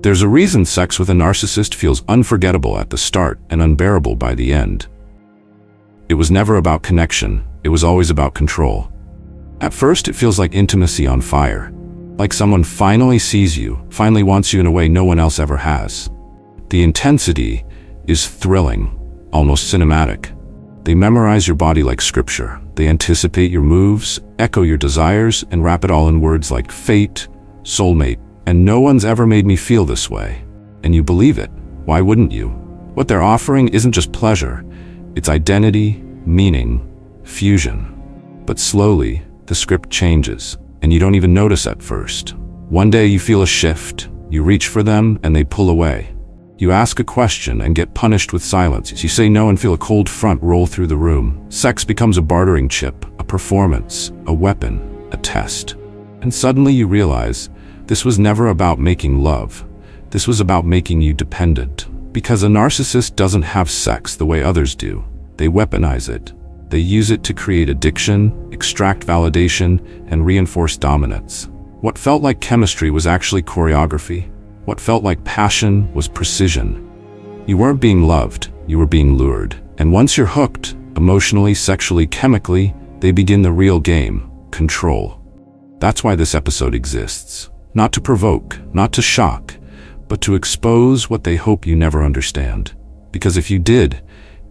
There's a reason sex with a narcissist feels unforgettable at the start and unbearable by the end. It was never about connection, it was always about control. At first, it feels like intimacy on fire. Like someone finally sees you, finally wants you in a way no one else ever has. The intensity is thrilling, almost cinematic. They memorize your body like scripture. They anticipate your moves, echo your desires, and wrap it all in words like fate, soulmate, and no one's ever made me feel this way. And you believe it. Why wouldn't you? What they're offering isn't just pleasure. It's identity, meaning, fusion. But slowly, the script changes, and you don't even notice at first. One day you feel a shift. You reach for them, and they pull away. You ask a question and get punished with silence. You say no and feel a cold front roll through the room. Sex becomes a bartering chip, a performance, a weapon, a test. And suddenly you realize this was never about making love. This was about making you dependent. Because a narcissist doesn't have sex the way others do. They weaponize it. They use it to create addiction, extract validation, and reinforce dominance. What felt like chemistry was actually choreography. What felt like passion was precision. You weren't being loved, you were being lured. And once you're hooked, emotionally, sexually, chemically, they begin the real game, control. That's why this episode exists. Not to provoke, not to shock, but to expose what they hope you never understand. Because if you did,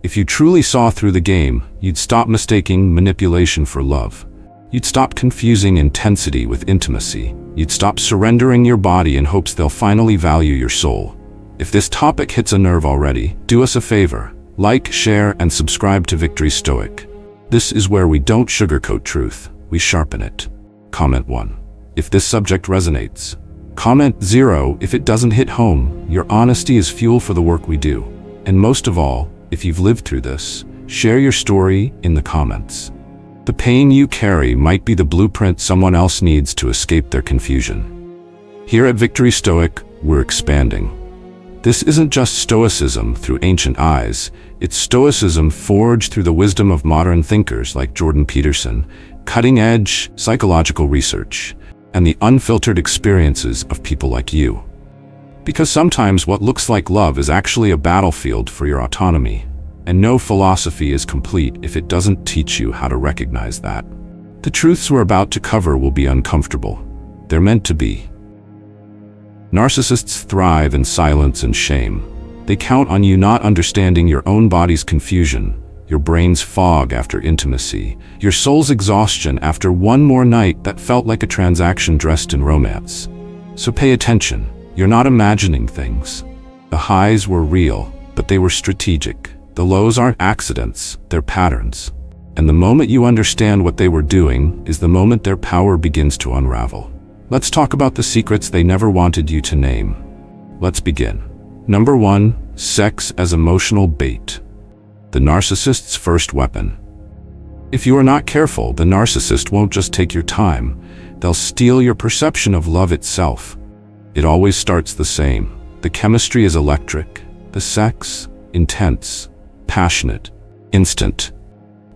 if you truly saw through the game, you'd stop mistaking manipulation for love. You'd stop confusing intensity with intimacy. You'd stop surrendering your body in hopes they'll finally value your soul. If this topic hits a nerve already, do us a favor. Like, share, and subscribe to Victory Stoic. This is where we don't sugarcoat truth, we sharpen it. Comment 1. If this subject resonates. Comment 0 if it doesn't hit home. Your honesty is fuel for the work we do. And most of all, if you've lived through this, share your story in the comments. The pain you carry might be the blueprint someone else needs to escape their confusion. Here at Victory Stoic, we're expanding. This isn't just Stoicism through ancient eyes, it's Stoicism forged through the wisdom of modern thinkers like Jordan Peterson, cutting-edge psychological research, and the unfiltered experiences of people like you. Because sometimes what looks like love is actually a battlefield for your autonomy. And no philosophy is complete if it doesn't teach you how to recognize that. The truths we're about to cover will be uncomfortable. They're meant to be. Narcissists thrive in silence and shame. They count on you not understanding your own body's confusion, your brain's fog after intimacy, your soul's exhaustion after one more night that felt like a transaction dressed in romance. So pay attention. You're not imagining things. The highs were real, but they were strategic. The lows aren't accidents, they're patterns. And the moment you understand what they were doing is the moment their power begins to unravel. Let's talk about the secrets they never wanted you to name. Let's begin. Number 1, sex as emotional bait. The narcissist's first weapon. If you are not careful, the narcissist won't just take your time. They'll steal your perception of love itself. It always starts the same. The chemistry is electric. The sex, intense. Passionate, instant.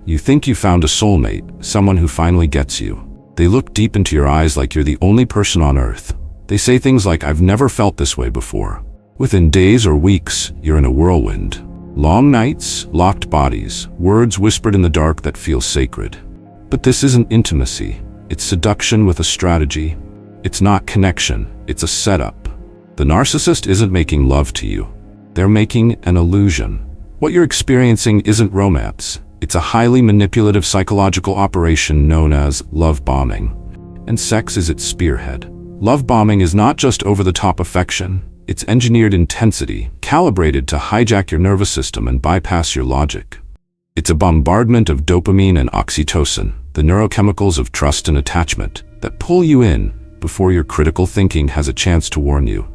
You think you found a soulmate, someone who finally gets you. They look deep into your eyes like you're the only person on earth. They say things like, "I've never felt this way before." Within days or weeks, you're in a whirlwind. Long nights, locked bodies, words whispered in the dark that feel sacred. But this isn't intimacy. It's seduction with a strategy. It's not connection. It's a setup. The narcissist isn't making love to you. They're making an illusion. What you're experiencing isn't romance. It's a highly manipulative psychological operation known as love bombing. And sex is its spearhead. Love bombing is not just over-the-top affection. It's engineered intensity, calibrated to hijack your nervous system and bypass your logic. It's a bombardment of dopamine and oxytocin, the neurochemicals of trust and attachment, that pull you in before your critical thinking has a chance to warn you.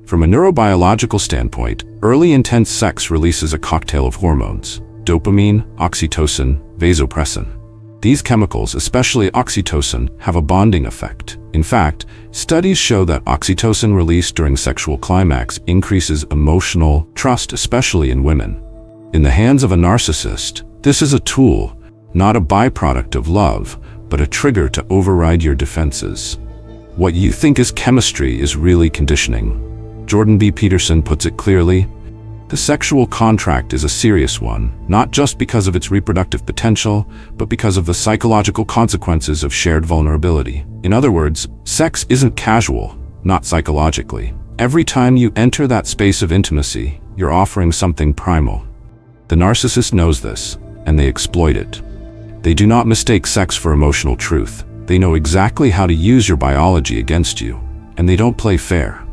From a neurobiological standpoint, early intense sex releases a cocktail of hormones: dopamine, oxytocin, vasopressin. These chemicals, especially oxytocin, have a bonding effect. In fact, studies show that oxytocin released during sexual climax increases emotional trust, especially in women. In the hands of a narcissist, this is a tool, not a byproduct of love, but a trigger to override your defenses. What you think is chemistry is really conditioning. Jordan B. Peterson puts it clearly, the sexual contract is a serious one, not just because of its reproductive potential, but because of the psychological consequences of shared vulnerability. In other words, sex isn't casual, not psychologically. Every time you enter that space of intimacy, you're offering something primal. The narcissist knows this, and they exploit it. They do not mistake sex for emotional truth. They know exactly how to use your biology against you, and they don't play fair.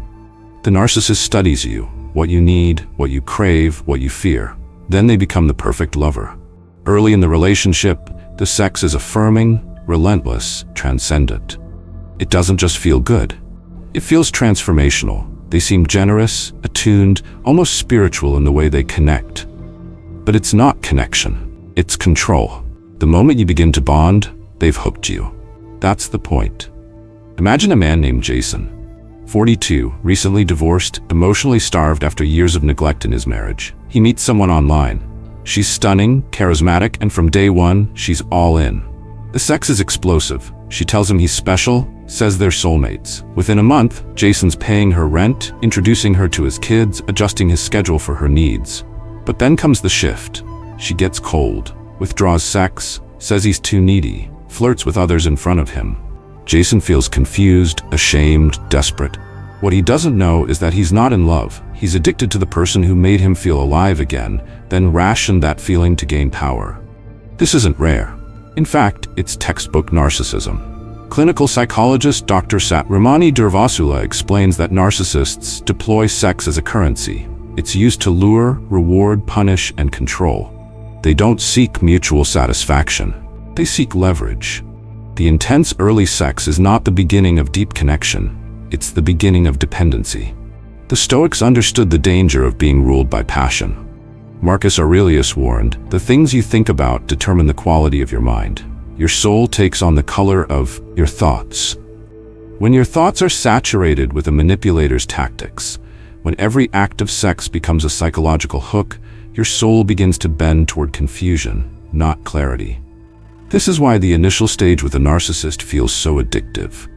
The narcissist studies you, what you need, what you crave, what you fear. Then they become the perfect lover. Early in the relationship, the sex is affirming, relentless, transcendent. It doesn't just feel good. It feels transformational. They seem generous, attuned, almost spiritual in the way they connect. But it's not connection. It's control. The moment you begin to bond, they've hooked you. That's the point. Imagine a man named Jason, 42, recently divorced, emotionally starved after years of neglect in his marriage. He meets someone online. She's stunning, charismatic, and from day one, she's all in. The sex is explosive. She tells him he's special, says they're soulmates. Within a month, Jason's paying her rent, introducing her to his kids, adjusting his schedule for her needs. But then comes the shift. She gets cold, withdraws sex, says he's too needy, flirts with others in front of him. Jason feels confused, ashamed, desperate. What he doesn't know is that he's not in love. He's addicted to the person who made him feel alive again, then rationed that feeling to gain power. This isn't rare. In fact, it's textbook narcissism. Clinical psychologist Dr. Ramani Durvasula explains that narcissists deploy sex as a currency. It's used to lure, reward, punish, and control. They don't seek mutual satisfaction. They seek leverage. The intense early sex is not the beginning of deep connection. It's the beginning of dependency. The Stoics understood the danger of being ruled by passion. Marcus Aurelius warned, "The things you think about determine the quality of your mind. Your soul takes on the color of your thoughts." When your thoughts are saturated with a manipulator's tactics, when every act of sex becomes a psychological hook, your soul begins to bend toward confusion, not clarity. This is why the initial stage with a narcissist feels so addictive.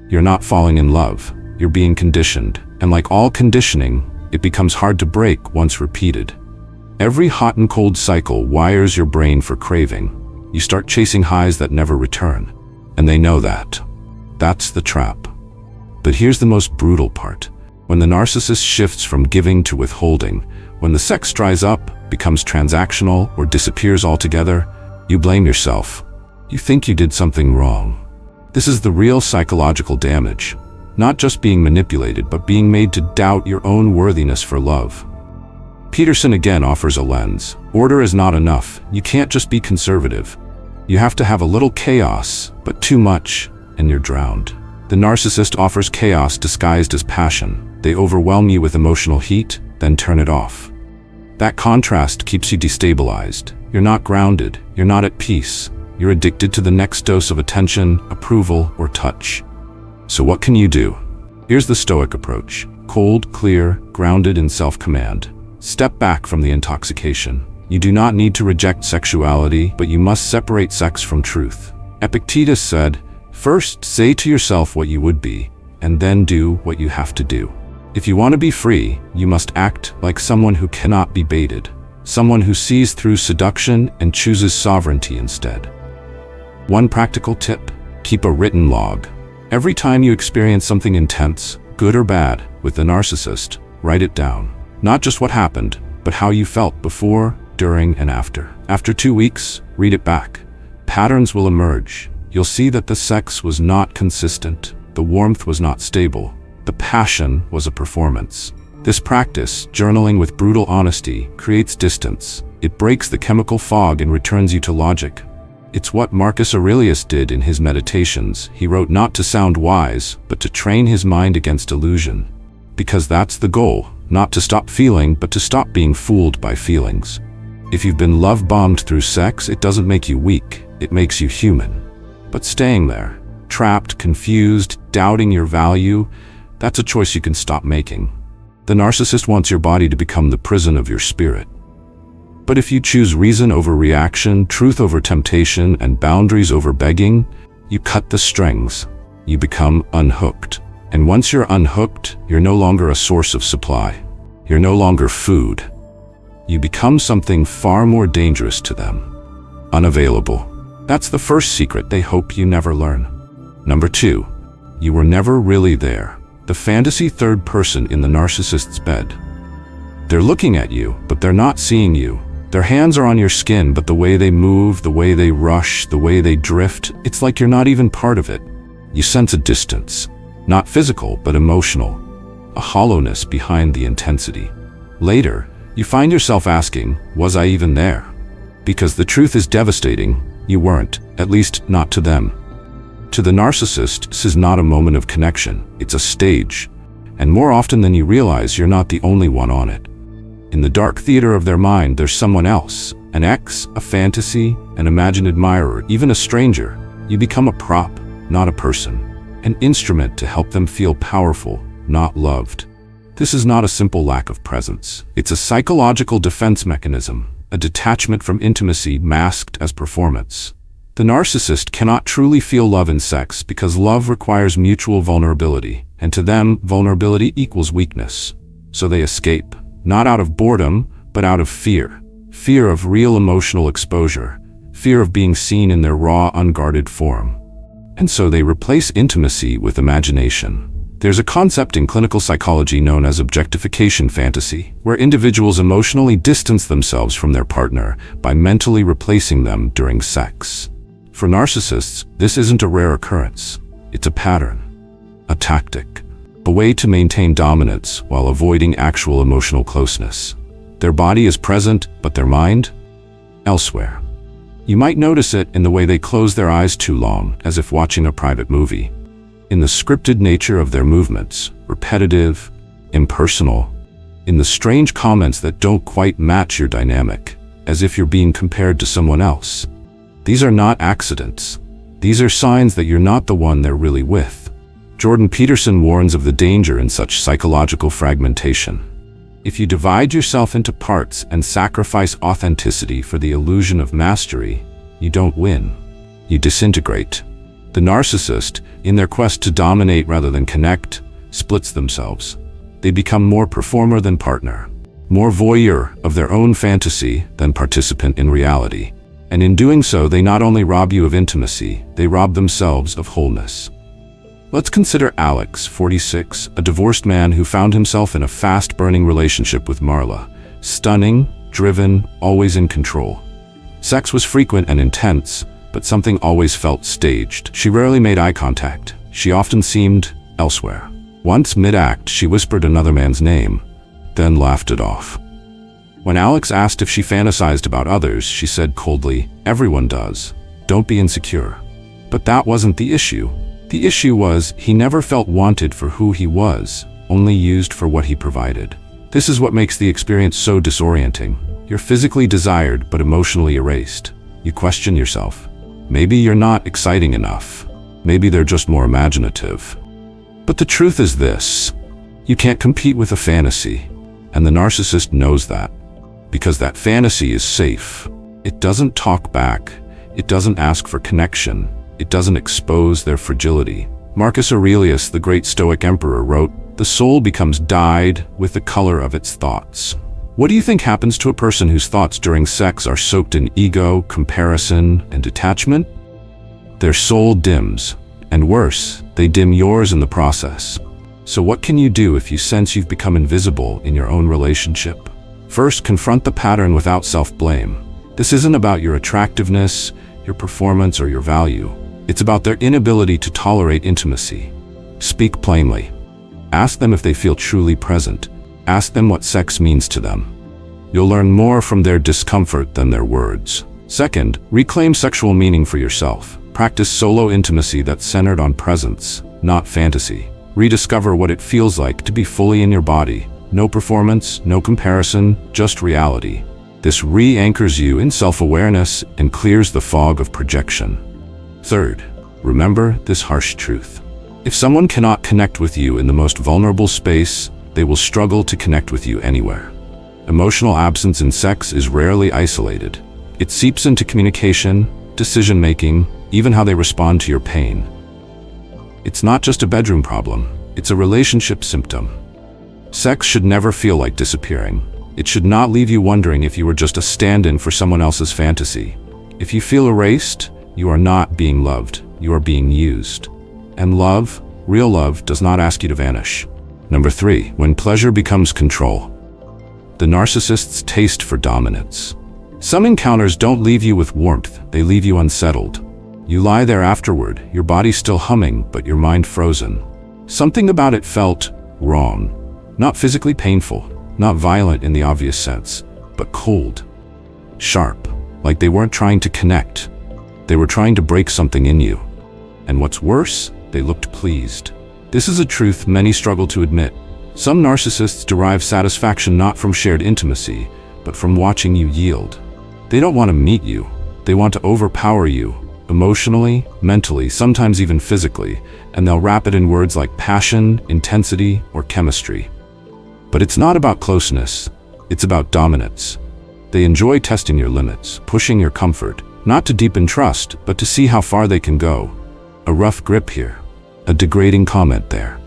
You're not falling in love, you're being conditioned, and like all conditioning, it becomes hard to break once repeated. Every hot and cold cycle wires your brain for craving. You start chasing highs that never return, and they know that. That's the trap. But here's the most brutal part. When the narcissist shifts from giving to withholding, when the sex dries up, becomes transactional, or disappears altogether, you blame yourself. You think you did something wrong. This is the real psychological damage. Not just being manipulated, but being made to doubt your own worthiness for love. Peterson again offers a lens. Order is not enough. You can't just be conservative. You have to have a little chaos, but too much, and you're drowned. The narcissist offers chaos disguised as passion. They overwhelm you with emotional heat, then turn it off. That contrast keeps you destabilized. You're not grounded, you're not at peace. You're addicted to the next dose of attention, approval, or touch. So what can you do? Here's the Stoic approach. Cold, clear, grounded in self-command. Step back from the intoxication. You do not need to reject sexuality, but you must separate sex from truth. Epictetus said, "First, say to yourself what you would be, and then do what you have to do." If you want to be free, you must act like someone who cannot be baited. Someone who sees through seduction and chooses sovereignty instead. One practical tip: keep a written log. Every time you experience something intense, good or bad, with the narcissist, write it down. Not just what happened, but how you felt before, during, and after. After 2 weeks, read it back. Patterns will emerge. You'll see that the sex was not consistent, the warmth was not stable, the passion was a performance. This practice, journaling with brutal honesty, creates distance. It breaks the chemical fog and returns you to logic. It's what Marcus Aurelius did in his Meditations. He wrote not to sound wise, but to train his mind against illusion. Because that's the goal, not to stop feeling, but to stop being fooled by feelings. If you've been love-bombed through sex, it doesn't make you weak, it makes you human. But staying there, trapped, confused, doubting your value, that's a choice you can stop making. The narcissist wants your body to become the prison of your spirit. But if you choose reason over reaction, truth over temptation, and boundaries over begging, you cut the strings. You become unhooked. And once you're unhooked, you're no longer a source of supply. You're no longer food. You become something far more dangerous to them. Unavailable. That's the first secret they hope you never learn. Number 2, you were never really there. The fantasy third person in the narcissist's bed. They're looking at you, but they're not seeing you. Their hands are on your skin, but the way they move, the way they rush, the way they drift, it's like you're not even part of it. You sense a distance, not physical, but emotional, a hollowness behind the intensity. Later, you find yourself asking, was I even there? Because the truth is devastating, you weren't, at least not to them. To the narcissist, this is not a moment of connection, it's a stage. And more often than you realize, you're not the only one on it. In the dark theater of their mind, there's someone else, an ex, a fantasy, an imagined admirer, even a stranger. You become a prop, not a person, an instrument to help them feel powerful, not loved. This is not a simple lack of presence. It's a psychological defense mechanism, a detachment from intimacy masked as performance. The narcissist cannot truly feel love in sex because love requires mutual vulnerability, and to them, vulnerability equals weakness. So they escape. Not out of boredom, but out of fear. Fear of real emotional exposure. Fear of being seen in their raw, unguarded form. And so they replace intimacy with imagination. There's a concept in clinical psychology known as objectification fantasy, where individuals emotionally distance themselves from their partner by mentally replacing them during sex. For narcissists, this isn't a rare occurrence. It's a pattern, a tactic. A way to maintain dominance while avoiding actual emotional closeness. Their body is present, but their mind? Elsewhere. You might notice it in the way they close their eyes too long, as if watching a private movie. In the scripted nature of their movements, repetitive, impersonal. In the strange comments that don't quite match your dynamic, as if you're being compared to someone else. These are not accidents. These are signs that you're not the one they're really with. Peterson warns of the danger in such psychological fragmentation. If you divide yourself into parts and sacrifice authenticity for the illusion of mastery, you don't win. You disintegrate. The narcissist, in their quest to dominate rather than connect, splits themselves. They become more performer than partner, more voyeur of their own fantasy than participant in reality. And in doing so, they not only rob you of intimacy, they rob themselves of wholeness. Let's consider Alex, 46, a divorced man who found himself in a fast-burning relationship with Marla. Stunning, driven, always in control. Sex was frequent and intense, but something always felt staged. She rarely made eye contact. She often seemed elsewhere. Once, mid-act, she whispered another man's name, then laughed it off. When Alex asked if she fantasized about others, she said coldly, "Everyone does. Don't be insecure." But that wasn't the issue. The issue was, he never felt wanted for who he was, only used for what he provided. This is what makes the experience so disorienting. You're physically desired, but emotionally erased. You question yourself. Maybe you're not exciting enough. Maybe they're just more imaginative. But the truth is this: you can't compete with a fantasy. And the narcissist knows that. Because that fantasy is safe. It doesn't talk back. It doesn't ask for connection. It doesn't expose their fragility. Marcus Aurelius, the great Stoic emperor, wrote, "The soul becomes dyed with the color of its thoughts." What do you think happens to a person whose thoughts during sex are soaked in ego, comparison, and detachment? Their soul dims. And worse, they dim yours in the process. So what can you do if you sense you've become invisible in your own relationship? First, confront the pattern without self-blame. This isn't about your attractiveness, your performance, or your value. It's about their inability to tolerate intimacy. Speak plainly. Ask them if they feel truly present. Ask them what sex means to them. You'll learn more from their discomfort than their words. Second, reclaim sexual meaning for yourself. Practice solo intimacy that's centered on presence, not fantasy. Rediscover what it feels like to be fully in your body. No performance, no comparison, just reality. This re-anchors you in self-awareness and clears the fog of projection. Third, remember this harsh truth. If someone cannot connect with you in the most vulnerable space, they will struggle to connect with you anywhere. Emotional absence in sex is rarely isolated. It seeps into communication, decision-making, even how they respond to your pain. It's not just a bedroom problem. It's a relationship symptom. Sex should never feel like disappearing. It should not leave you wondering if you were just a stand-in for someone else's fantasy. If you feel erased, you are not being loved. You are being used. And love, real love, does not ask you to vanish. Number 3, when pleasure becomes control. The narcissist's taste for dominance. Some encounters don't leave you with warmth, they leave you unsettled. You lie there afterward, your body still humming, but your mind frozen. Something about it felt wrong. Not physically painful, not violent in the obvious sense, but cold, sharp, like they weren't trying to connect. They were trying to break something in you. And what's worse, they looked pleased. This is a truth many struggle to admit. Some narcissists derive satisfaction not from shared intimacy, but from watching you yield. They don't want to meet you. They want to overpower you, emotionally, mentally, sometimes even physically, and they'll wrap it in words like passion, intensity, or chemistry. But it's not about closeness, it's about dominance. They enjoy testing your limits, pushing your comfort, not to deepen trust, but to see how far they can go. A rough grip here, a degrading comment there.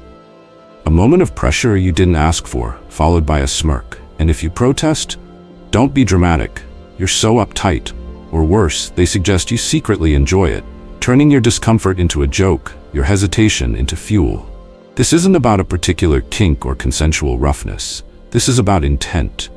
A moment of pressure you didn't ask for, followed by a smirk. And if you protest, don't be dramatic. You're so uptight. Or worse, they suggest you secretly enjoy it, turning your discomfort into a joke, your hesitation into fuel. This isn't about a particular kink or consensual roughness. This is about intent.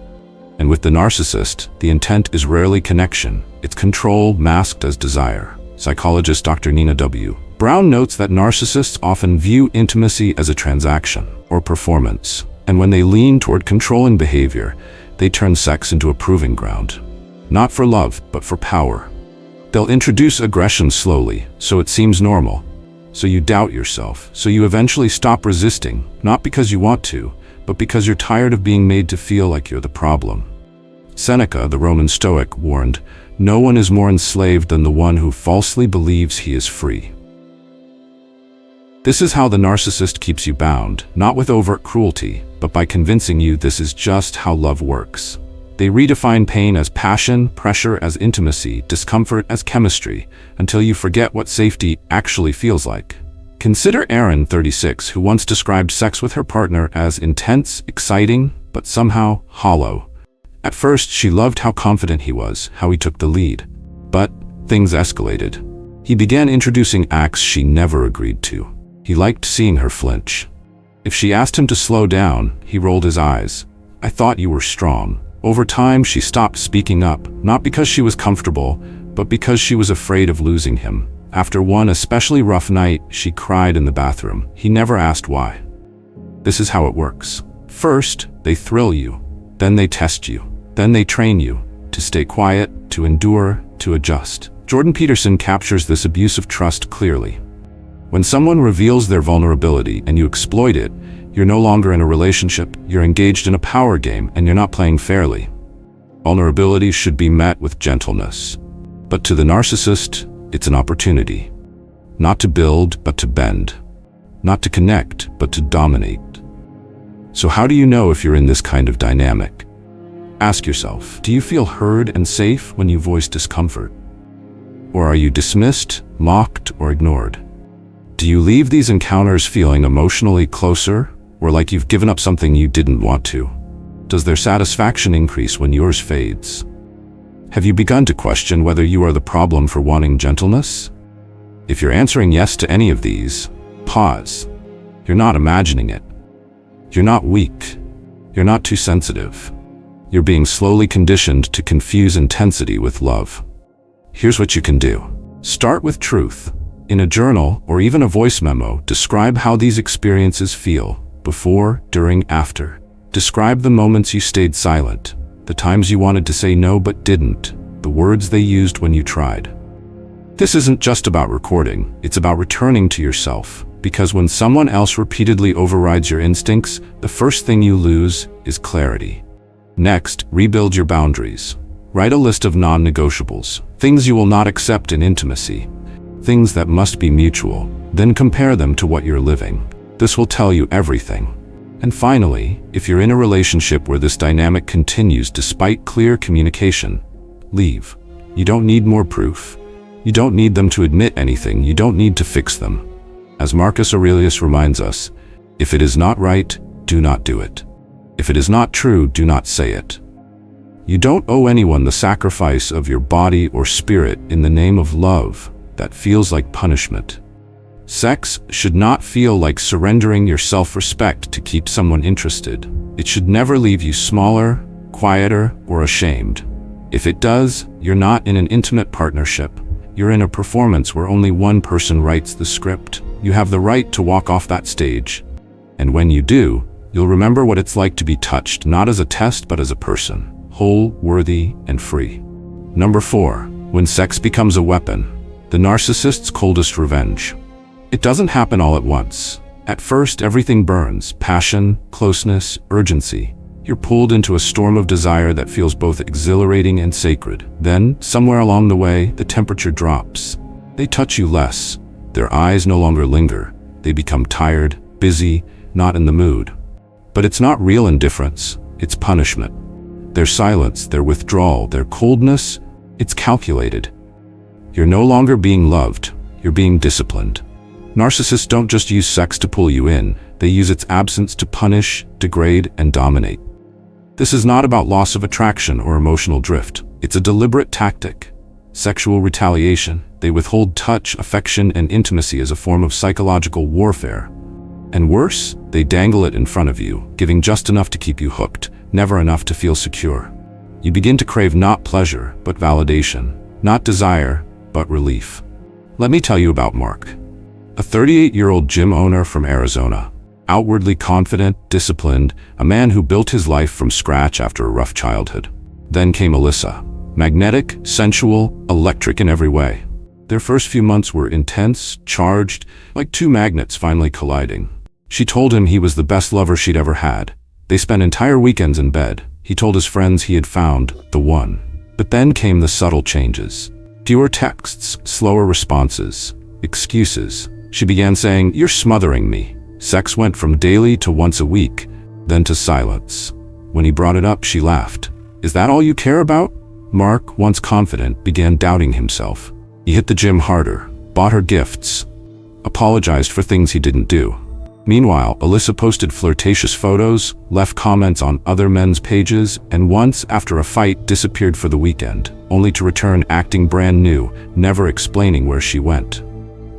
And with the narcissist, the intent is rarely connection. It's control masked as desire. Psychologist Dr. Nina W. Brown notes that narcissists often view intimacy as a transaction or performance. And when they lean toward controlling behavior, they turn sex into a proving ground. Not for love, but for power. They'll introduce aggression slowly, so it seems normal. So you doubt yourself, so you eventually stop resisting, not because you want to, but because you're tired of being made to feel like you're the problem. Seneca, the Roman Stoic, warned, "No one is more enslaved than the one who falsely believes he is free." This is how the narcissist keeps you bound, not with overt cruelty, but by convincing you this is just how love works. They redefine pain as passion, pressure as intimacy, discomfort as chemistry, until you forget what safety actually feels like. Consider Erin, 36, who once described sex with her partner as intense, exciting, but somehow hollow. At first, she loved how confident he was, how he took the lead. But things escalated. He began introducing acts she never agreed to. He liked seeing her flinch. If she asked him to slow down, he rolled his eyes. "I thought you were strong." Over time, she stopped speaking up, not because she was comfortable, but because she was afraid of losing him. After one especially rough night, she cried in the bathroom. He never asked why. This is how it works. First, they thrill you. Then they test you. Then they train you to stay quiet, to endure, to adjust. Jordan Peterson captures this abuse of trust clearly. When someone reveals their vulnerability and you exploit it, you're no longer in a relationship, you're engaged in a power game, and you're not playing fairly. Vulnerability should be met with gentleness. But to the narcissist, it's an opportunity. Not to build, but to bend. Not to connect, but to dominate. So how do you know if you're in this kind of dynamic? Ask yourself, do you feel heard and safe when you voice discomfort? Or are you dismissed, mocked, or ignored? Do you leave these encounters feeling emotionally closer, or like you've given up something you didn't want to? Does their satisfaction increase when yours fades? Have you begun to question whether you are the problem for wanting gentleness? If you're answering yes to any of these, pause. You're not imagining it. You're not weak. You're not too sensitive. You're being slowly conditioned to confuse intensity with love. Here's what you can do. Start with truth. In a journal or even a voice memo, describe how these experiences feel, before, during, after. Describe the moments you stayed silent, the times you wanted to say no but didn't, the words they used when you tried. This isn't just about recording, it's about returning to yourself, because when someone else repeatedly overrides your instincts, the first thing you lose is clarity. Next, rebuild your boundaries. Write a list of non-negotiables, things you will not accept in intimacy, things that must be mutual. Then compare them to what you're living. This will tell you everything. And finally, if you're in a relationship where this dynamic continues despite clear communication, leave. You don't need more proof. You don't need them to admit anything. You don't need to fix them. As Marcus Aurelius reminds us, If it is not right, do not do it. If it is not true, do not say it. You don't owe anyone the sacrifice of your body or spirit in the name of love that feels like punishment. Sex should not feel like surrendering your self-respect to keep someone interested. It should never leave you smaller, quieter, or ashamed. If it does, you're not in an intimate partnership. You're in a performance where only one person writes the script. You have the right to walk off that stage. And when you do, you'll remember what it's like to be touched, not as a test, but as a person, whole, worthy, and free. Number 4. When sex becomes a weapon. The narcissist's coldest revenge. It doesn't happen all at once. At first, everything burns: passion, closeness, urgency. You're pulled into a storm of desire that feels both exhilarating and sacred. Then, somewhere along the way, the temperature drops. They touch you less. Their eyes no longer linger. They become tired, busy, not in the mood. But it's not real indifference, it's punishment. Their silence, their withdrawal, their coldness, it's calculated. You're no longer being loved, you're being disciplined. Narcissists don't just use sex to pull you in, they use its absence to punish, degrade, and dominate. This is not about loss of attraction or emotional drift. It's a deliberate tactic. Sexual retaliation. They withhold touch, affection, and intimacy as a form of psychological warfare. And worse, they dangle it in front of you, giving just enough to keep you hooked, never enough to feel secure. You begin to crave not pleasure, but validation, not desire, but relief. Let me tell you about Mark, a 38-year-old gym owner from Arizona. Outwardly confident, disciplined, a man who built his life from scratch after a rough childhood. Then came Alyssa, magnetic, sensual, electric in every way. Their first few months were intense, charged, like two magnets finally colliding. She told him he was the best lover she'd ever had. They spent entire weekends in bed. He told his friends he had found the one. But then came the subtle changes. Fewer texts, slower responses, excuses. She began saying, "You're smothering me." Sex went from daily to once a week, then to silence. When he brought it up, she laughed. "Is that all you care about?" Mark, once confident, began doubting himself. He hit the gym harder, bought her gifts, apologized for things he didn't do. Meanwhile, Alyssa posted flirtatious photos, left comments on other men's pages, and once, after a fight, disappeared for the weekend, only to return acting brand new, never explaining where she went.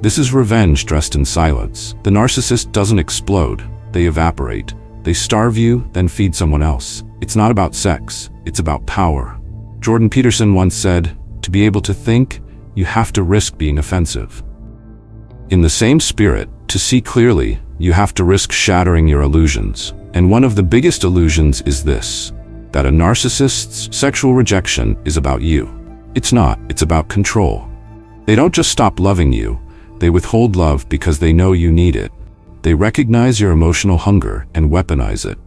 This is revenge dressed in silence. The narcissist doesn't explode. They evaporate. They starve you, then feed someone else. It's not about sex. It's about power. Jordan Peterson once said, "To be able to think, you have to risk being offensive." In the same spirit, to see clearly, you have to risk shattering your illusions. And one of the biggest illusions is this, that a narcissist's sexual rejection is about you. It's not. It's about control. They don't just stop loving you. They withhold love because they know you need it. They recognize your emotional hunger and weaponize it.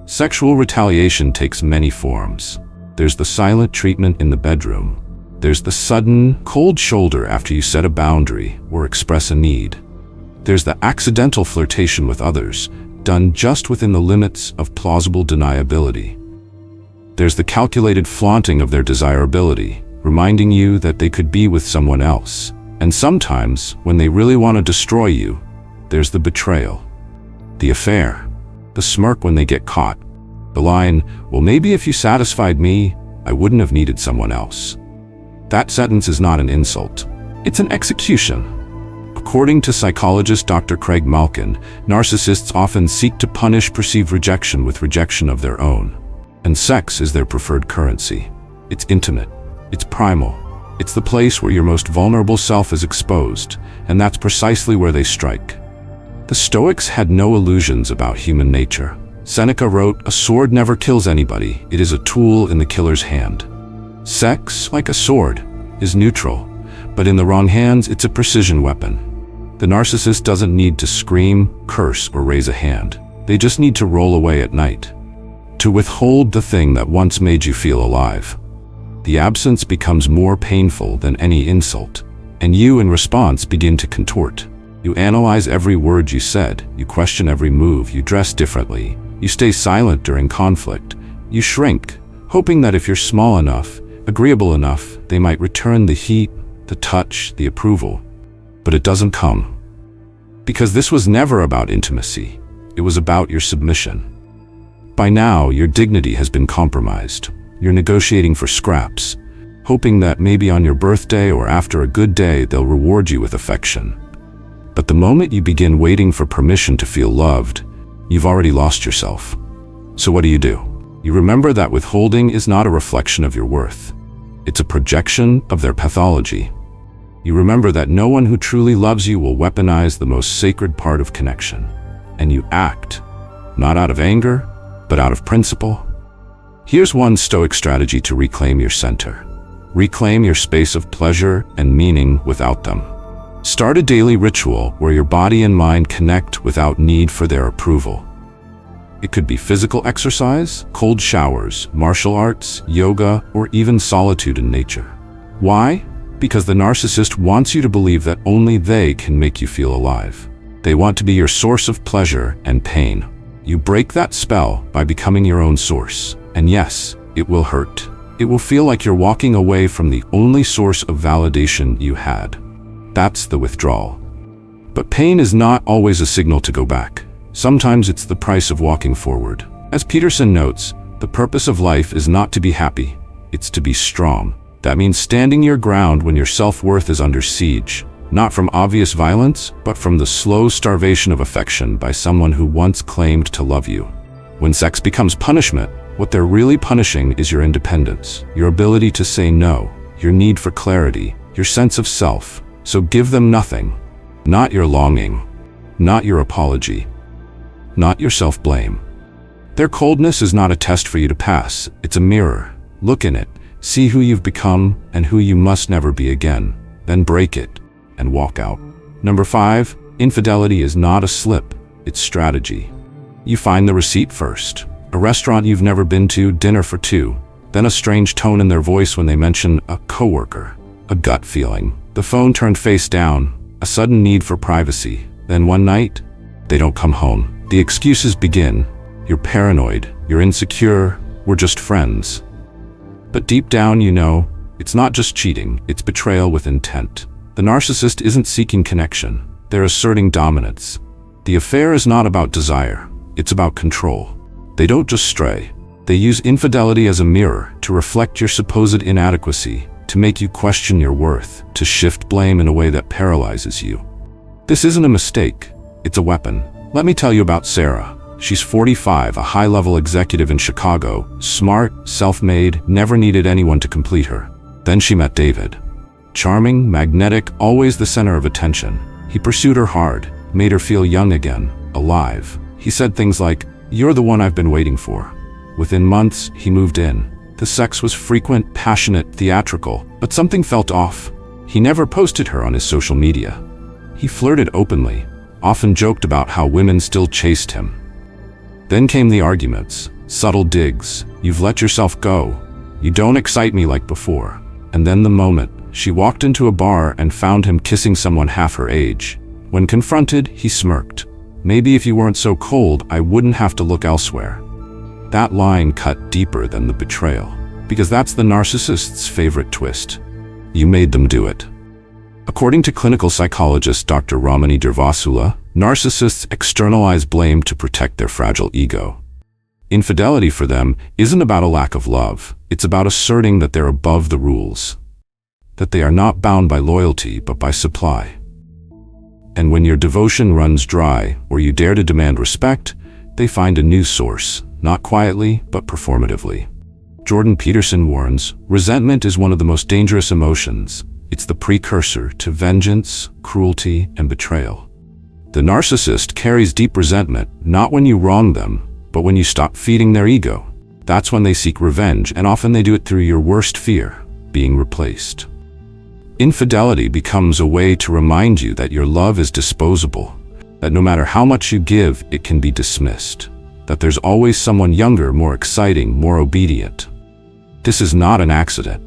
Sexual retaliation takes many forms. There's the silent treatment in the bedroom. There's the sudden, cold shoulder after you set a boundary or express a need. There's the accidental flirtation with others, done just within the limits of plausible deniability. There's the calculated flaunting of their desirability, reminding you that they could be with someone else. And sometimes, when they really want to destroy you, there's the betrayal, the affair, the smirk when they get caught, the line, "Well, maybe if you satisfied me, I wouldn't have needed someone else." That sentence is not an insult. It's an execution. According to psychologist Dr. Craig Malkin, narcissists often seek to punish perceived rejection with rejection of their own. And sex is their preferred currency. It's intimate. It's primal. It's the place where your most vulnerable self is exposed, and that's precisely where they strike. The Stoics had no illusions about human nature. Seneca wrote, "A sword never kills anybody. It is a tool in the killer's hand." Sex, like a sword, is neutral, but in the wrong hands, it's a precision weapon. The narcissist doesn't need to scream, curse, or raise a hand. They just need to roll away at night, to withhold the thing that once made you feel alive. The absence becomes more painful than any insult, and you, in response, begin to contort. You analyze every word you said, you question every move, you dress differently, you stay silent during conflict, you shrink, hoping that if you're small enough, agreeable enough, they might return the heat, the touch, the approval. But it doesn't come. Because this was never about intimacy. It was about your submission. By now, your dignity has been compromised. You're negotiating for scraps, hoping that maybe on your birthday or after a good day, they'll reward you with affection. But the moment you begin waiting for permission to feel loved, you've already lost yourself. So what do? You remember that withholding is not a reflection of your worth. It's a projection of their pathology. You remember that no one who truly loves you will weaponize the most sacred part of connection. And you act, not out of anger, but out of principle. Here's one Stoic strategy to reclaim your center. Reclaim your space of pleasure and meaning without them. Start a daily ritual where your body and mind connect without need for their approval. It could be physical exercise, cold showers, martial arts, yoga, or even solitude in nature. Why? Because the narcissist wants you to believe that only they can make you feel alive. They want to be your source of pleasure and pain. You break that spell by becoming your own source. And yes, it will hurt. It will feel like you're walking away from the only source of validation you had. That's the withdrawal. But pain is not always a signal to go back. Sometimes it's the price of walking forward. As Peterson notes, the purpose of life is not to be happy, it's to be strong. That means standing your ground when your self-worth is under siege, not from obvious violence, but from the slow starvation of affection by someone who once claimed to love you. When sex becomes punishment, what they're really punishing is your independence, your ability to say no, your need for clarity, your sense of self. So give them nothing, not your longing, not your apology, not your self-blame. Their coldness is not a test for you to pass, it's a mirror. Look in it, see who you've become and who you must never be again, then break it and walk out. Number 5, infidelity is not a slip, it's strategy. You find the receipt first. A restaurant you've never been to, dinner for two, then a strange tone in their voice when they mention a coworker, a gut feeling. The phone turned face down, a sudden need for privacy. Then one night, they don't come home. The excuses begin. You're paranoid, you're insecure, we're just friends. But deep down you know, it's not just cheating, it's betrayal with intent. The narcissist isn't seeking connection, they're asserting dominance. The affair is not about desire, it's about control. They don't just stray. They use infidelity as a mirror to reflect your supposed inadequacy, to make you question your worth, to shift blame in a way that paralyzes you. This isn't a mistake, it's a weapon. Let me tell you about Sarah. She's 45, a high-level executive in Chicago, smart, self-made, never needed anyone to complete her. Then she met David. Charming, magnetic, always the center of attention. He pursued her hard, made her feel young again, alive. He said things like, "You're the one I've been waiting for." Within months, he moved in. The sex was frequent, passionate, theatrical, but something felt off. He never posted her on his social media. He flirted openly, often joked about how women still chased him. Then came the arguments, subtle digs. "You've let yourself go. You don't excite me like before." And then the moment, she walked into a bar and found him kissing someone half her age. When confronted, he smirked. "Maybe if you weren't so cold, I wouldn't have to look elsewhere." That line cut deeper than the betrayal, because that's the narcissist's favorite twist. You made them do it. According to clinical psychologist Dr. Ramani Durvasula, narcissists externalize blame to protect their fragile ego. Infidelity for them isn't about a lack of love, it's about asserting that they're above the rules, that they are not bound by loyalty but by supply. And when your devotion runs dry, or you dare to demand respect, they find a new source, not quietly, but performatively. Jordan Peterson warns, resentment is one of the most dangerous emotions. It's the precursor to vengeance, cruelty, and betrayal. The narcissist carries deep resentment, not when you wrong them, but when you stop feeding their ego. That's when they seek revenge, and often they do it through your worst fear, being replaced. Infidelity becomes a way to remind you that your love is disposable, that no matter how much you give, it can be dismissed, that there's always someone younger, more exciting, more obedient. This is not an accident.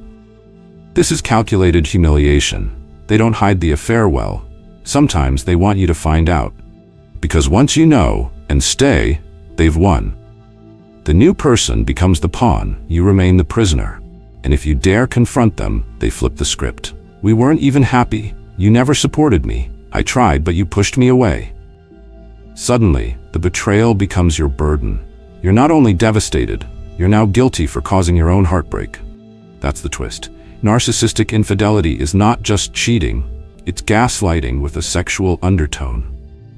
This is calculated humiliation. They don't hide the affair well. Sometimes they want you to find out. Because once you know, and stay, they've won. The new person becomes the pawn, you remain the prisoner. And if you dare confront them, they flip the script. "We weren't even happy. You never supported me. I tried, but you pushed me away. Suddenly, the betrayal becomes your burden. You're not only devastated, you're now guilty for causing your own heartbreak. That's the twist. Narcissistic infidelity is not just cheating, it's gaslighting with a sexual undertone.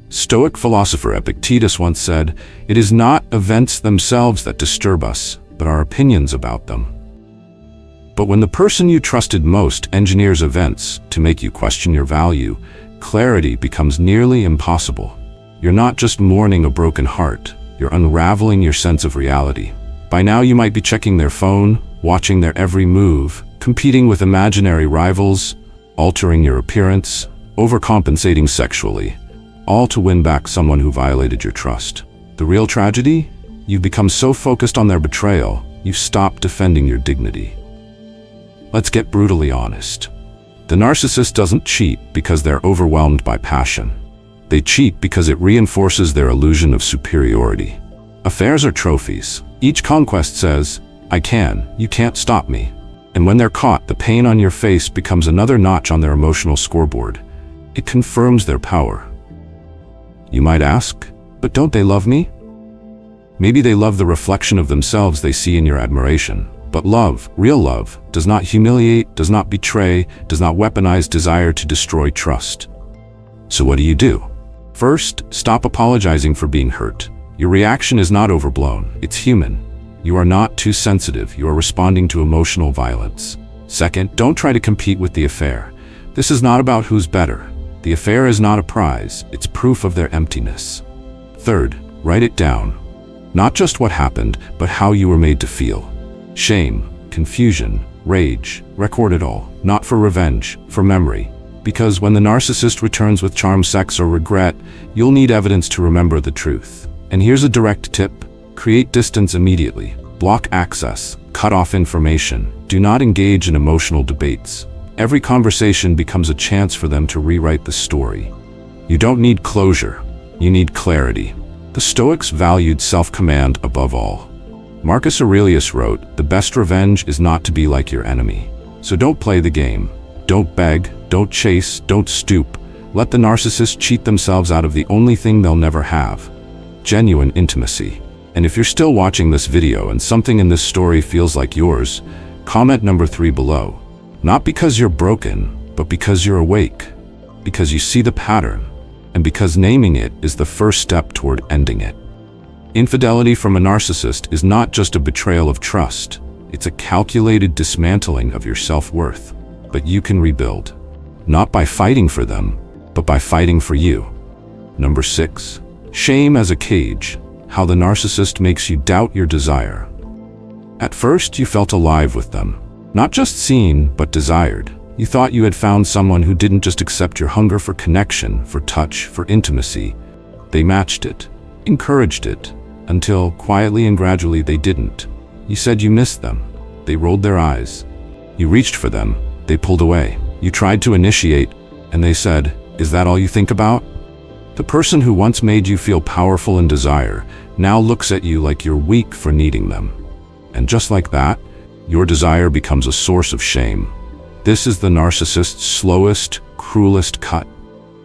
Stoic philosopher Epictetus once said, "It is not events themselves that disturb us, but our opinions about them." But when the person you trusted most engineers events to make you question your value, clarity becomes nearly impossible. You're not just mourning a broken heart, you're unraveling your sense of reality. By now you might be checking their phone, watching their every move, competing with imaginary rivals, altering your appearance, overcompensating sexually, all to win back someone who violated your trust. The real tragedy? You've become so focused on their betrayal, you've stopped defending your dignity. Let's get brutally honest. The narcissist doesn't cheat because they're overwhelmed by passion. They cheat because it reinforces their illusion of superiority. Affairs are trophies. Each conquest says, "I can, you can't stop me." And when they're caught, the pain on your face becomes another notch on their emotional scoreboard. It confirms their power. You might ask, but don't they love me? Maybe they love the reflection of themselves they see in your admiration. But love, real love, does not humiliate, does not betray, does not weaponize desire to destroy trust. So what do? First, stop apologizing for being hurt. Your reaction is not overblown, it's human. You are not too sensitive, you are responding to emotional violence. Second, don't try to compete with the affair. This is not about who's better. The affair is not a prize, it's proof of their emptiness. Third, write it down. Not just what happened, but how you were made to feel. Shame, confusion, rage, record it all. Not for revenge, for memory. Because when the narcissist returns with charm, sex, or regret, you'll need evidence to remember the truth. And here's a direct tip. Create distance immediately. Block access. Cut off information. Do not engage in emotional debates. Every conversation becomes a chance for them to rewrite the story. You don't need closure. You need clarity. The Stoics valued self-command above all. Marcus Aurelius wrote, "The best revenge is not to be like your enemy." So don't play the game. Don't beg, don't chase, don't stoop. Let the narcissist cheat themselves out of the only thing they'll never have: genuine intimacy. And if you're still watching this video and something in this story feels like yours, comment number 3 below. Not because you're broken, but because you're awake. Because you see the pattern. And because naming it is the first step toward ending it. Infidelity from a narcissist is not just a betrayal of trust. It's a calculated dismantling of your self-worth. But you can rebuild. Not by fighting for them, but by fighting for you. Number 6. Shame as a cage. How the narcissist makes you doubt your desire. At first, you felt alive with them. Not just seen, but desired. You thought you had found someone who didn't just accept your hunger for connection, for touch, for intimacy. They matched it, encouraged it, until, quietly and gradually, they didn't. You said you missed them. They rolled their eyes. You reached for them. They pulled away. You tried to initiate, and they said, "Is that all you think about?" The person who once made you feel powerful in desire now looks at you like you're weak for needing them. And just like that, your desire becomes a source of shame. This is the narcissist's slowest, cruelest cut,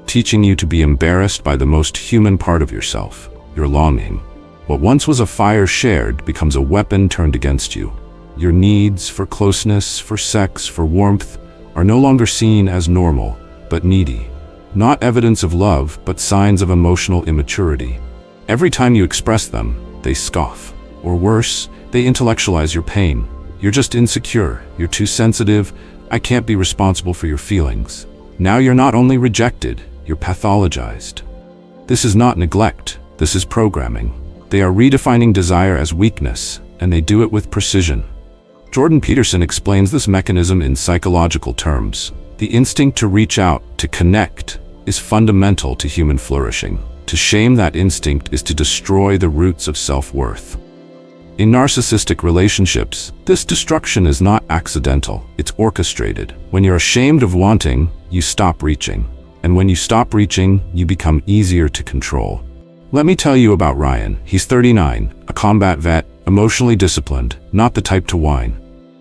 teaching you to be embarrassed by the most human part of yourself, your longing. What once was a fire shared becomes a weapon turned against you. Your needs for closeness, for sex, for warmth are no longer seen as normal, but needy. Not evidence of love, but signs of emotional immaturity. Every time you express them, they scoff. Or worse, they intellectualize your pain. You're just insecure, you're too sensitive, I can't be responsible for your feelings. Now you're not only rejected, you're pathologized. This is not neglect, this is programming. They are redefining desire as weakness, and they do it with precision. Jordan Peterson explains this mechanism in psychological terms. The instinct to reach out, to connect, is fundamental to human flourishing. To shame that instinct is to destroy the roots of self-worth. In narcissistic relationships, this destruction is not accidental, it's orchestrated. When you're ashamed of wanting, you stop reaching. And when you stop reaching, you become easier to control. Let me tell you about Ryan. He's 39, a combat vet, emotionally disciplined, not the type to whine.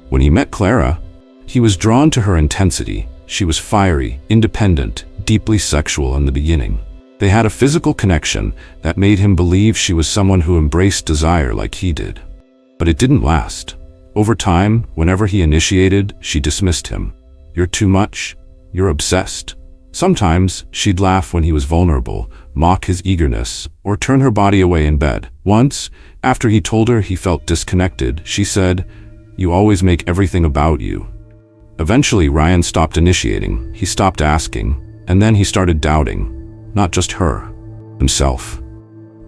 When he met Clara, he was drawn to her intensity. She was fiery, independent, deeply sexual in the beginning. They had a physical connection that made him believe she was someone who embraced desire like he did. But it didn't last. Over time, whenever he initiated, she dismissed him. "You're too much. You're obsessed." Sometimes, she'd laugh when he was vulnerable, mock his eagerness, or turn her body away in bed. Once, after he told her he felt disconnected, she said, "You always make everything about you." Eventually, Ryan stopped initiating, he stopped asking, and then he started doubting. Not just her, himself.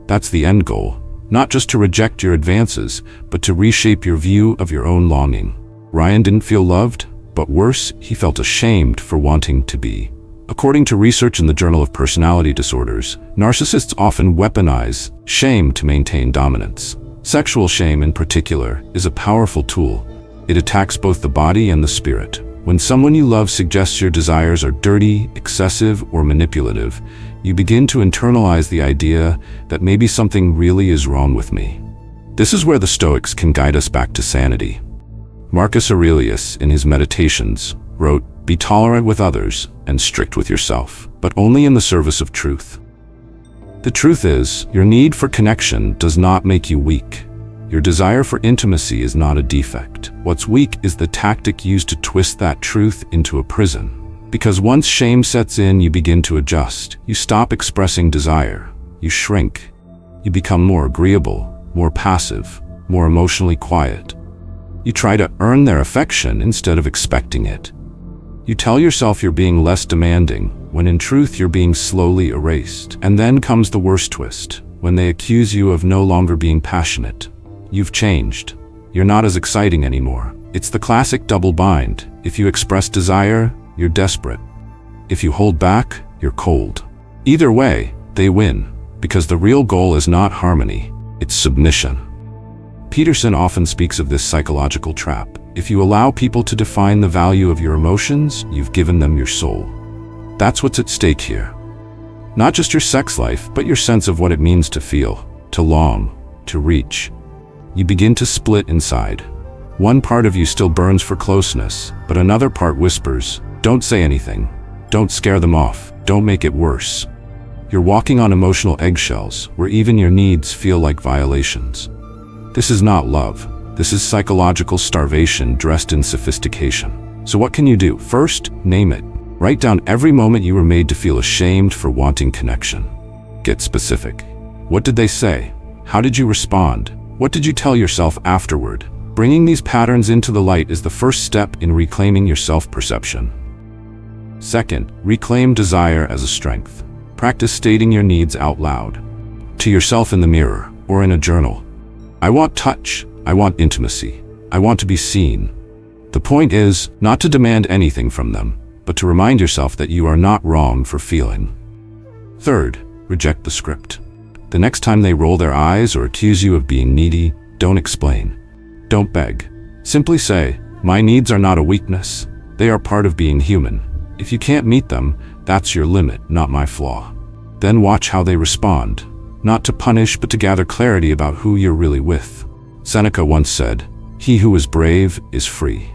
That's the end goal. Not just to reject your advances, but to reshape your view of your own longing. Ryan didn't feel loved, but worse, he felt ashamed for wanting to be. According to research in the Journal of Personality Disorders, narcissists often weaponize shame to maintain dominance. Sexual shame, in particular, is a powerful tool. It attacks both the body and the spirit. When someone you love suggests your desires are dirty, excessive, or manipulative, you begin to internalize the idea that maybe something really is wrong with me. This is where the Stoics can guide us back to sanity. Marcus Aurelius, in his Meditations, wrote, "Be tolerant with others and strict with yourself, but only in the service of truth." The truth is, your need for connection does not make you weak. Your desire for intimacy is not a defect. What's weak is the tactic used to twist that truth into a prison. Because once shame sets in, you begin to adjust. You stop expressing desire. You shrink. You become more agreeable, more passive, more emotionally quiet. You try to earn their affection instead of expecting it. You tell yourself you're being less demanding, when in truth you're being slowly erased. And then comes the worst twist, when they accuse you of no longer being passionate. You've changed. You're not as exciting anymore. It's the classic double bind. If you express desire, you're desperate. If you hold back, you're cold. Either way, they win, because the real goal is not harmony, it's submission. Peterson often speaks of this psychological trap. If you allow people to define the value of your emotions, you've given them your soul. That's what's at stake here. Not just your sex life, but your sense of what it means to feel, to long, to reach. You begin to split inside. One part of you still burns for closeness, but another part whispers, "Don't say anything. Don't scare them off. Don't make it worse." You're walking on emotional eggshells, where even your needs feel like violations. This is not love. This is psychological starvation dressed in sophistication. So what can you do? First, name it. Write down every moment you were made to feel ashamed for wanting connection. Get specific. What did they say? How did you respond? What did you tell yourself afterward? Bringing these patterns into the light is the first step in reclaiming your self-perception. Second, reclaim desire as a strength. Practice stating your needs out loud. To yourself in the mirror, or in a journal. I want touch. I want intimacy. I want to be seen. The point is not to demand anything from them, but to remind yourself that you are not wrong for feeling. Third, reject the script. The next time they roll their eyes or accuse you of being needy, don't explain. Don't beg. Simply say, "My needs are not a weakness. They are part of being human. If you can't meet them, that's your limit, not my flaw." Then watch how they respond. Not to punish, but to gather clarity about who you're really with. Seneca once said, "He who is brave is free."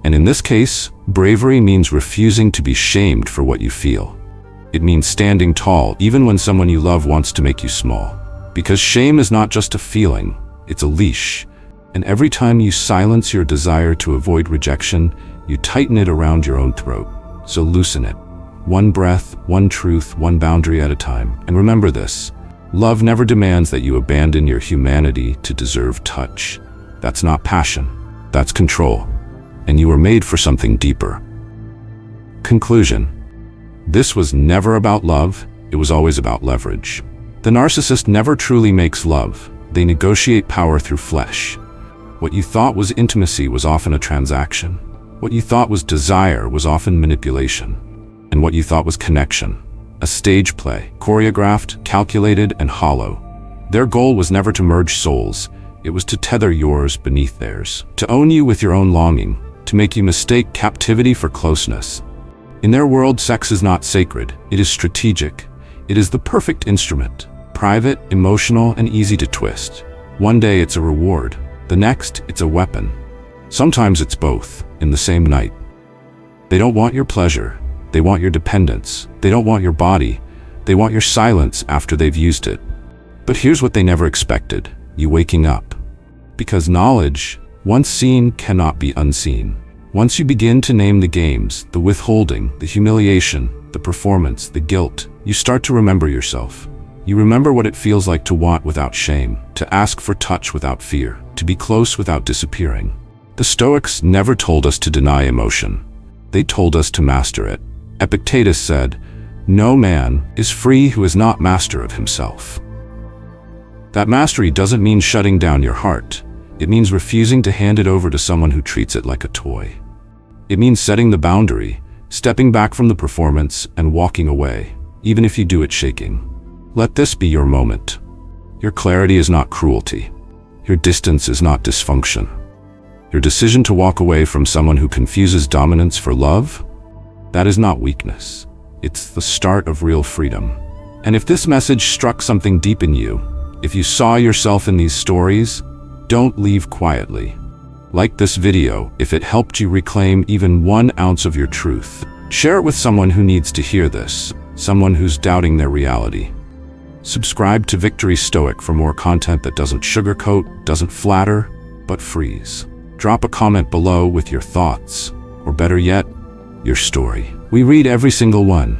And in this case, bravery means refusing to be shamed for what you feel. It means standing tall even when someone you love wants to make you small. Because shame is not just a feeling, it's a leash. And every time you silence your desire to avoid rejection, you tighten it around your own throat. So loosen it. One breath, one truth, one boundary at a time. And remember this, love never demands that you abandon your humanity to deserve touch. That's not passion, that's control. And you were made for something deeper. Conclusion. This was never about love, it was always about leverage. The narcissist never truly makes love, they negotiate power through flesh. What you thought was intimacy was often a transaction. What you thought was desire was often manipulation. And what you thought was connection, a stage play, choreographed, calculated, and hollow. Their goal was never to merge souls, it was to tether yours beneath theirs, to own you with your own longing, to make you mistake captivity for closeness. In their world, sex is not sacred, it is strategic. It is the perfect instrument, private, emotional, and easy to twist. One day it's a reward, the next it's a weapon. Sometimes it's both, in the same night. They don't want your pleasure, They want your dependence. They don't want your body. They want your silence after they've used it. But here's what they never expected: you waking up. Because knowledge, once seen, cannot be unseen. Once you begin to name the games, the withholding, the humiliation, the performance, the guilt, you start to remember yourself. You remember what it feels like to want without shame, to ask for touch without fear, to be close without disappearing. The Stoics never told us to deny emotion. They told us to master it. Epictetus said, "No man is free who is not master of himself." That mastery doesn't mean shutting down your heart. It means refusing to hand it over to someone who treats it like a toy. It means setting the boundary, stepping back from the performance and walking away, even if you do it shaking. Let this be your moment. Your clarity is not cruelty. Your distance is not dysfunction. Your decision to walk away from someone who confuses dominance for love, that is not weakness. It's the start of real freedom. And if this message struck something deep in you, if you saw yourself in these stories, don't leave quietly. Like this video if it helped you reclaim even 1 ounce of your truth. Share it with someone who needs to hear this, someone who's doubting their reality. Subscribe to Victory Stoic for more content that doesn't sugarcoat, doesn't flatter, but frees. Drop a comment below with your thoughts, or better yet, your story. We read every single one.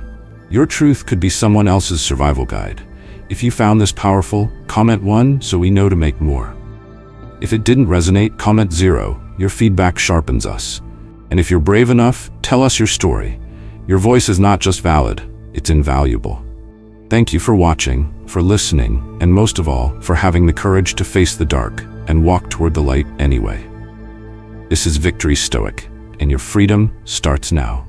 Your truth could be someone else's survival guide. If you found this powerful, comment 1 so we know to make more. If it didn't resonate, comment 0. Your feedback sharpens us. And if you're brave enough, tell us your story. Your voice is not just valid, it's invaluable. Thank you for watching, for listening, and most of all, for having the courage to face the dark and walk toward the light anyway. This is Victory Stoic, and your freedom starts now.